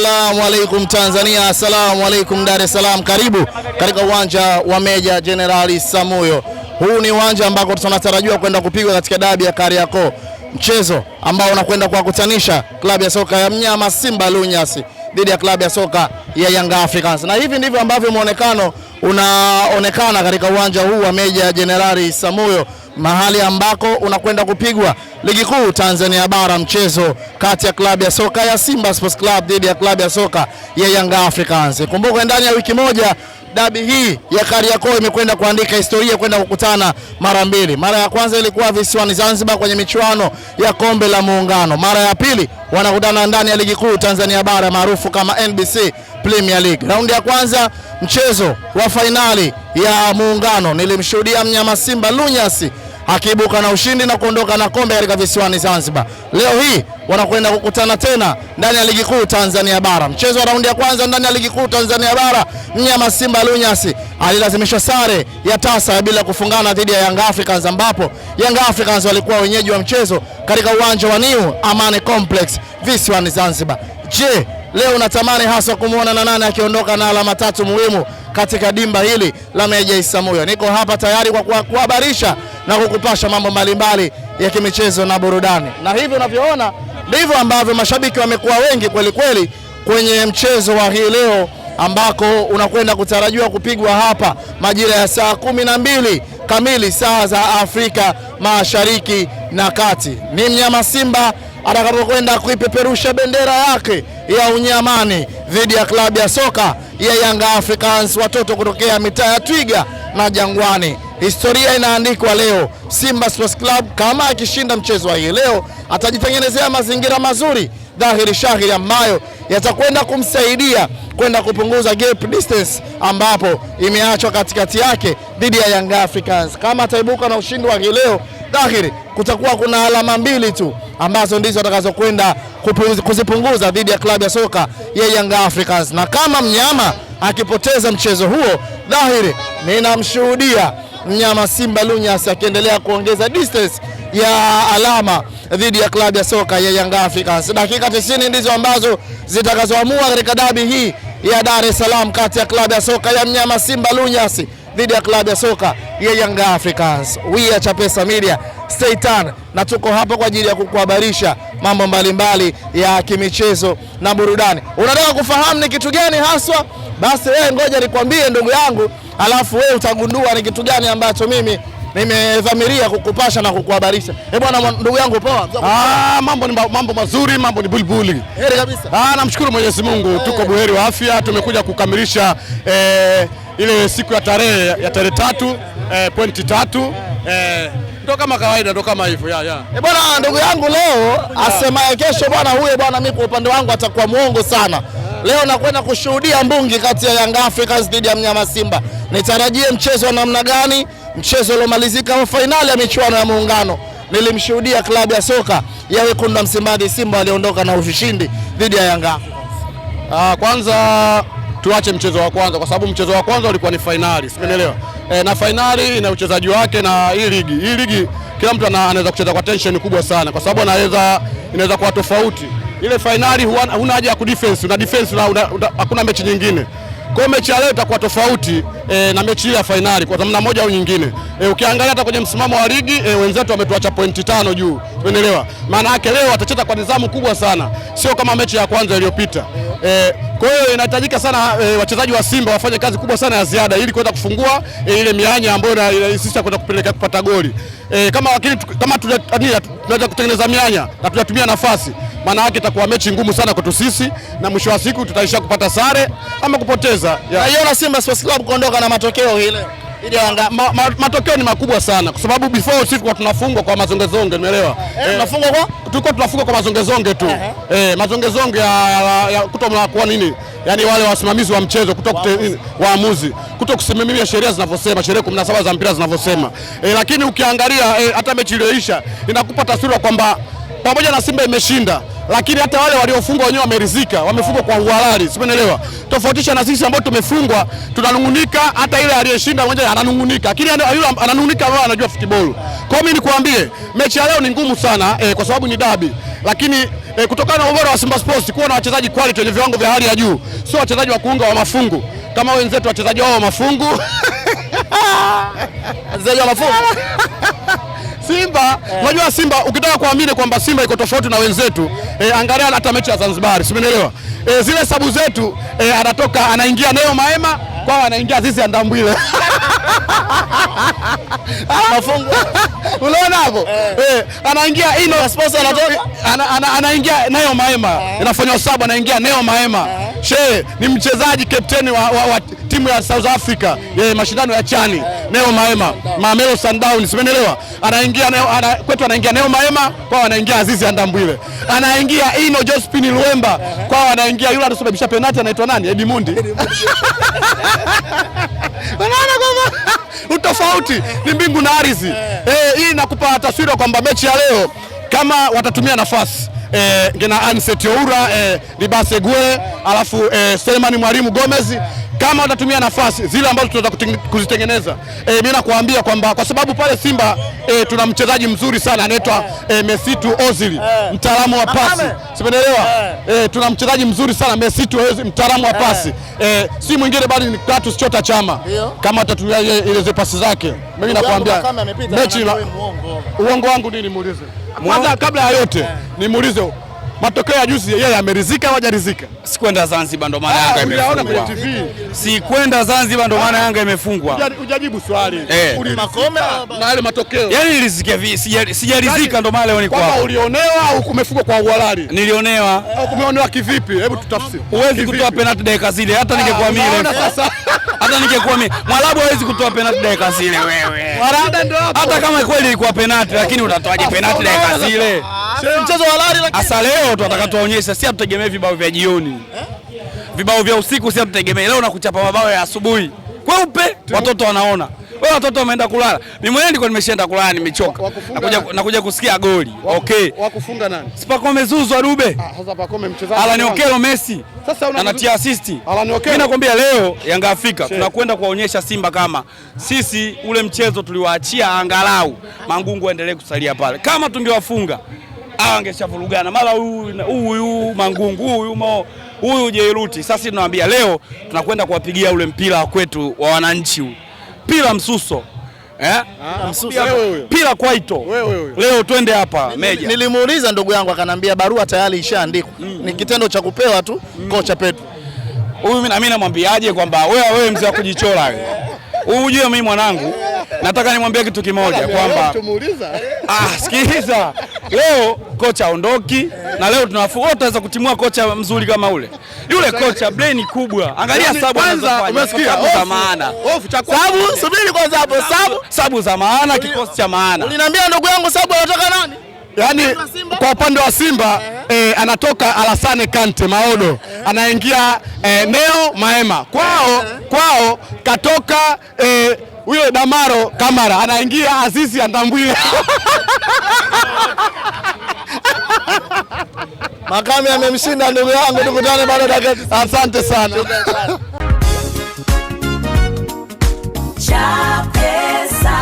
Assalamu alaikum Tanzania, assalamu alaikum Dar es Salaam. Karibu katika uwanja wa Meja Jenerali Samuyo. Huu ni uwanja ambako tunatarajiwa kwenda kupigwa katika dabi ya Kariakoo, mchezo ambao unakwenda kuwakutanisha klabu ya soka ya Mnyama Simba Lunyasi dhidi ya klabu ya soka ya Young Africans. Na hivi ndivyo ambavyo muonekano unaonekana katika uwanja huu wa Meja Jenerali Samuyo, mahali ambako unakwenda kupigwa ligi kuu Tanzania bara, mchezo kati ya klabu ya soka ya Simba Sports Club dhidi ya klabu ya soka ya Young Africans. Kumbuka ndani ya wiki moja dabi hii ya Kariakoo imekwenda kuandika historia, kwenda kukutana mara mbili. Mara ya kwanza ilikuwa visiwani Zanzibar kwenye michuano ya kombe la Muungano. Mara ya pili wanakutana ndani ya ligi kuu Tanzania bara maarufu kama NBC Premier League. Raundi ya kwanza mchezo wa fainali ya Muungano nilimshuhudia Mnyama Simba Lunyasi akiibuka na ushindi na kuondoka na kombe katika visiwani Zanzibar. Leo hii wanakwenda kukutana tena ndani ya ligi kuu Tanzania bara. Mchezo wa raundi ya kwanza ndani ya ligi kuu Tanzania bara, Mnyama Simba Lunyasi alilazimishwa sare ya tasa bila kufungana dhidi ya Young Africans, ambapo Young Africans walikuwa wenyeji wa mchezo katika uwanja wa New Amani Complex visiwani Zanzibar. Je, leo unatamani hasa kumuona na nani akiondoka na alama tatu muhimu katika dimba hili la Meja Samuyo? Niko hapa tayari kwa kuhabarisha na kukupasha mambo mbalimbali ya kimichezo na burudani. Na hivi unavyoona ndivyo ambavyo mashabiki wamekuwa wengi kweli kweli kwenye mchezo wa hii leo, ambako unakwenda kutarajiwa kupigwa hapa majira ya saa 12 kamili saa za Afrika Mashariki na Kati. Ni Mnyama Simba atakapokwenda kuipeperusha bendera yake ya unyamani dhidi ya klabu ya soka ya Young Africans, watoto kutokea mitaa ya Twiga na Jangwani. Historia inaandikwa leo. Simba Sports Club kama akishinda mchezo wa hii leo atajitengenezea mazingira mazuri dhahiri shahiri ambayo yatakwenda kumsaidia kwenda kupunguza gap distance ambapo imeachwa katikati yake dhidi ya Young Africans. Kama ataibuka na ushindi wa hii leo, dhahiri kutakuwa kuna alama mbili tu ambazo ndizo atakazokwenda kuzipunguza dhidi ya klabu ya soka ya Young Africans. Na kama Mnyama akipoteza mchezo huo, dhahiri ninamshuhudia Mnyama Simba Lunyasi akiendelea kuongeza distance ya alama dhidi ya klabu ya soka ya Young Africans. Dakika 90 ndizo ambazo zitakazoamua katika dabi hii ya Dar es Salaam kati ya klabu ya soka ya Mnyama Simba Lunyasi dhidi ya klabu ya soka ya Young Africans. We are Chapesa Media, stay tuned, na tuko hapa kwa ajili ya kukuhabarisha mambo mbalimbali ya kimichezo na burudani. Unataka kufahamu ni kitu gani haswa? Basi wewe ngoja nikwambie ndugu yangu, alafu wewe utagundua ni kitu gani ambacho mimi nimedhamiria kukupasha na kukuhabarisha. Bwana ndugu yangu, poa? Mambo mazuri, mambo ni bulbuli. Heri kabisa. Namshukuru Mwenyezi Mungu, tuko buheri wa afya. Tumekuja kukamilisha ile siku ya tarehe 3 pointi 3 ndo kama kawaida, ndo kama hivyo bwana ndugu yangu, leo asemaye kesho bwana huyo bwana, mimi kwa upande wangu atakuwa muongo sana. Leo nakwenda kushuhudia mbungi kati ya Young Africans dhidi ya Mnyama Simba. Nitarajie mchezo wa namna gani? Mchezo uliomalizika wa fainali ya michuano ya Muungano, nilimshuhudia klabu ya soka ya Wekundu wa Msimbazi Simba aliondoka na ushindi dhidi ya Young Africans. Kwanza tuache mchezo wa kwanza, kwa sababu mchezo wa kwanza ulikuwa ni fainali, simeelewa. Na fainali ina uchezaji wake, na hii ligi kila mtu anaweza kucheza kwa tension kubwa sana, kwa sababu inaweza kuwa tofauti. Ile fainali huna haja ya kudefense, una defense hakuna mechi nyingine. Kwa mechi ya leo itakuwa tofauti na mechi ya fainali kwa namna moja au nyingine. Ukiangalia hata kwenye msimamo wa ligi wenzetu wametuacha pointi 5 juu. Umeelewa? Maana yake leo watacheza kwa nidhamu kubwa sana, sio kama mechi ya kwanza iliyopita. Kwa hiyo inahitajika sana wachezaji wa Simba wafanye kazi kubwa sana ya ziada ili kuweza kufungua ile mianya ambayo inarahisisha kwenda kupeleka kupata goli. Kama tunaweza kutengeneza mianya na tunatumia nafasi, maana yake itakuwa mechi ngumu sana kwetu sisi, na mwisho wa siku tutaisha kupata sare ama kupoteza. Naiona Simba Sports Club kuondoka na matokeo hii leo. Matokeo ni makubwa sana, kwa sababu before sisi kwa tunafungwa kwa mazongezonge, umeelewa? Tunafungwa kwa mazongezonge tu. Mazongezonge ya kutokuwa nini? Yaani wale wasimamizi wa mchezo waamuzi kutokusimamia sheria zinavyosema, sheria 17 za mpira zinavyosema. Lakini ukiangalia hata mechi iliyoisha inakupa taswira kwamba pamoja na Simba imeshinda, lakini hata wale waliofungwa wenyewe wameridhika, wamefungwa kwa uhalali, simeelewa. Tofautisha na sisi ambao tumefungwa tunanungunika, hata ile aliyeshinda mmoja ananungunika, lakini yule ananungunika wao anajua football. Kwa hiyo mimi nikwambie mechi ya leo ni ngumu sana kwa sababu ni dabi. lakini kutokana na ubora wa Simba Sports kuwa na wachezaji quality wenye viwango vya hali ya juu, sio wachezaji wa kuunga wa mafungu kama wenzetu wachezaji wao wa mafungu. Wachezaji wa mafungu Simba, unajua Simba ukitaka kuamini kwamba Simba iko tofauti na wenzetu, angalia hata mechi ya Zanzibar, simeelewa. Zile sabu zetu anatoka anaingia Neo Maema, kwao anaingia Azizi Andambwile. mafungu. Unaona hapo? Anaingia Ino Sports anatoka anaingia Neo Maema. Inafanywa sabu anaingia Neo Maema. Ni mchezaji captain wa timu ya South Africa ya mashindano ya Chani. Neo Maema, Mamelodi Sundowns, simeelewa. Anaingia kwetu anaingia Neo Maema, kwao anaingia Azizi Andambwile. Anaingia Ino Josephine Luemba, kwao anaingia yule anasababisha penalty anaitwa nani? Edmundi. Unaona kama utofauti ni mbingu na ardhi. Hii nakupa taswira kwamba mechi ya leo kama watatumia nafasi ngena Anset Oura, Libase Gwe, alafu Selemani Mwalimu Gomez, kama watatumia nafasi zile ambazo tunataka kuzitengeneza, mimi nakuambia kwamba kwa sababu pale Simba tuna mchezaji mzuri sana anaitwa Mesitu Ozil, mtaalamu wa pasi. Simeelewa? Tuna mchezaji mzuri sana Mesitu Ozil, mtaalamu wa pasi. Si mwingine bali ni Clatous Chota Chama. Kama atatumia ile pasi zake, mimi nakuambia mechi la uongo wangu nini muulize. Kwanza kabla ya yote nimuulize matokeo ya juzi, yeye ameridhika au hajaridhika? Sikwenda Zanzibar ndo maana Yanga imefungwa. Sikwenda Zanzibar ndo maana Yanga imefungwa. Hujajibu swali. Makome na ile matokeo. Yaani nilisikia sijaridhika ndo maana leo niko hapa. Ulionewa au kumefungwa kwa uhalali? Nilionewa. Au kumeonewa kivipi? Hebu tutafsiri. Huwezi kutoa penalty dakika zile hata ningekuwa mimi. Hata ningekuwa mimi. Mwarabu hawezi kutoa penalty dakika zile wewe. Hata kama kweli ilikuwa penalty, lakini utatoaje penalty dakika zile? mchezo halali, lakini asa leo tunataka tuwaonyeshe, si hatutegemee vibao vya jioni. Vibao vya usiku si hatutegemee. Leo nakuchapa mabao ya asubuhi kweupe, watoto wanaona. Wewe watoto wameenda kulala. Mimi mwenyewe nilikuwa nimeshaenda kulala, nimechoka. Nakuja kusikia goli. Okay. Wakufunga nani? Pakome Zouzoua Dube. Sasa Pakome mchezaji. Alan Okello Messi. Sasa anatia assist. Mimi nakwambia leo Yanga Afrika tunakwenda kuwaonyesha Simba kama sisi ule mchezo tuliwaachia angalau Mangungu aendelee kusalia pale. Kama tungewafunga angeshavurugana. Mara huyu Mangungu, huyu Jairuti. Sasa tunawaambia leo tunakwenda kuwapigia ule mpira wa kwetu wa wananchi huu. Pila Msuso. Pila Kwaito. Leo twende hapa Meja. Nilimuuliza ndugu yangu akanambia barua tayari ishaandikwa. Ni kitendo cha kupewa tu kocha Petro. Huyu mimi namwambiaje kwamba wewe mzee wa kujichora wewe. Unajua mimi mwanangu nataka nimwambie kitu kimoja kwamba sikiliza. Leo kocha aondoki na leo tunaweza kutimua kocha mzuri kama ule. Yule kocha brain kubwa. Angalia sababu anazofanya. Umesikia? Sababu za maana. Sababu subiri kwanza hapo. Sababu za maana, kikosi cha maana. Uliniambia ndugu yangu sababu anatoka nani? Yaani kwa upande wa Simba anatoka Alassane Kante Maodo, anaingia Neo Maema. Kwao katoka huyo Damaro Kamara, anaingia Azizi Andambwile. Makame amemshinda ndugu yangu, tukutane baada ya dakika. Asante sana. Chapesa.